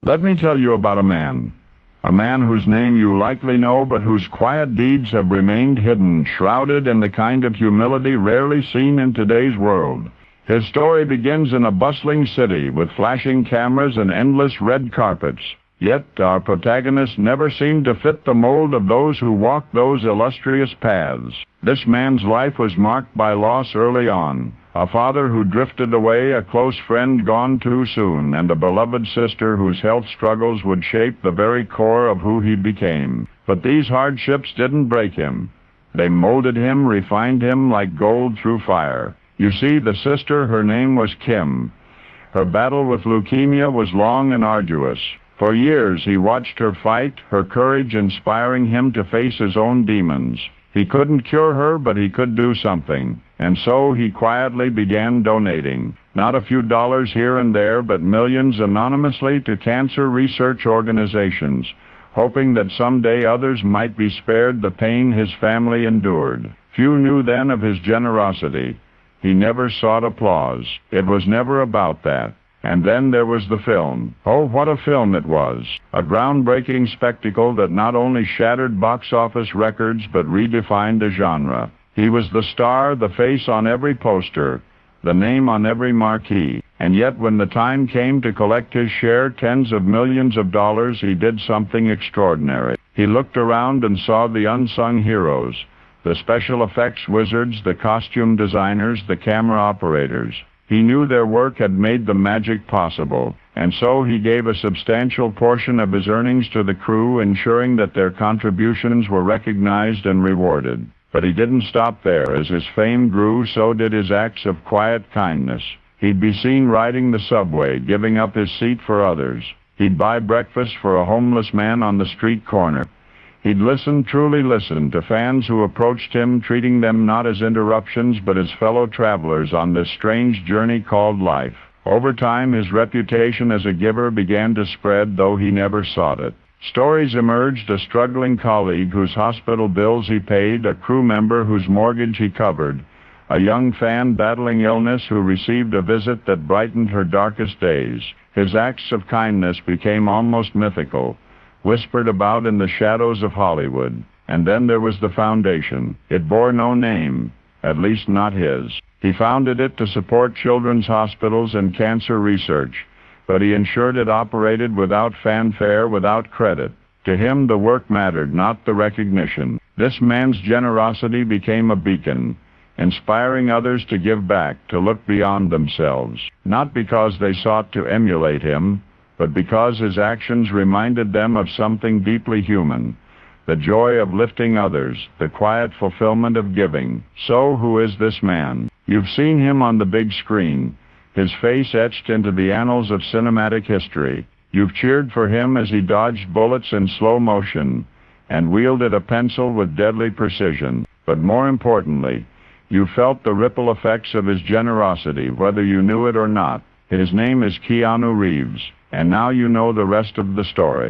Let me tell you about a man. A man whose name you likely know, but whose quiet deeds have remained hidden, shrouded in the kind of humility rarely seen in today's world. His story begins in a bustling city with flashing cameras and endless red carpets. Yet our protagonist never seemed to fit the mold of those who walked those illustrious paths. This man's life was marked by loss early on. A father who drifted away, a close friend gone too soon, and a beloved sister whose health struggles would shape the very core of who he became. But these hardships didn't break him. They molded him, refined him like gold through fire. You see, the sister, her name was Kim. Her battle with leukemia was long and arduous. For years he watched her fight, her courage inspiring him to face his own demons. He couldn't cure her, but he could do something. And so he quietly began donating. Not a few dollars here and there, but millions anonymously to cancer research organizations, hoping that someday others might be spared the pain his family endured. Few knew then of his generosity. He never sought applause. It was never about that. And then there was the film. Oh, what a film it was. A groundbreaking spectacle that not only shattered box office records but redefined a genre. He was the star, the face on every poster, the name on every marquee. And yet when the time came to collect his share, tens of millions of dollars, he did something extraordinary. He looked around and saw the unsung heroes, the special effects wizards, the costume designers, the camera operators. He knew their work had made the magic possible, and so he gave a substantial portion of his earnings to the crew, ensuring that their contributions were recognized and rewarded. But he didn't stop there. As his fame grew, so did his acts of quiet kindness. He'd be seen riding the subway, giving up his seat for others. He'd buy breakfast for a homeless man on the street corner. He'd listen, truly listen, to fans who approached him, treating them not as interruptions but as fellow travelers on this strange journey called life. Over time, his reputation as a giver began to spread, though he never sought it. Stories emerged: a struggling colleague whose hospital bills he paid, a crew member whose mortgage he covered, a young fan battling illness who received a visit that brightened her darkest days. His acts of kindness became almost mythical, whispered about in the shadows of Hollywood. And then there was the foundation. It bore no name, at least not his. He founded it to support children's hospitals and cancer research, but he ensured it operated without fanfare, without credit. To him, the work mattered, not the recognition. This man's generosity became a beacon, inspiring others to give back, to look beyond themselves, not because they sought to emulate him, but because his actions reminded them of something deeply human, the joy of lifting others, the quiet fulfillment of giving. So who is this man? You've seen him on the big screen, his face etched into the annals of cinematic history. You've cheered for him as he dodged bullets in slow motion and wielded a pencil with deadly precision. But more importantly, you felt the ripple effects of his generosity, whether you knew it or not. His name is Keanu Reeves. And now you know the rest of the story.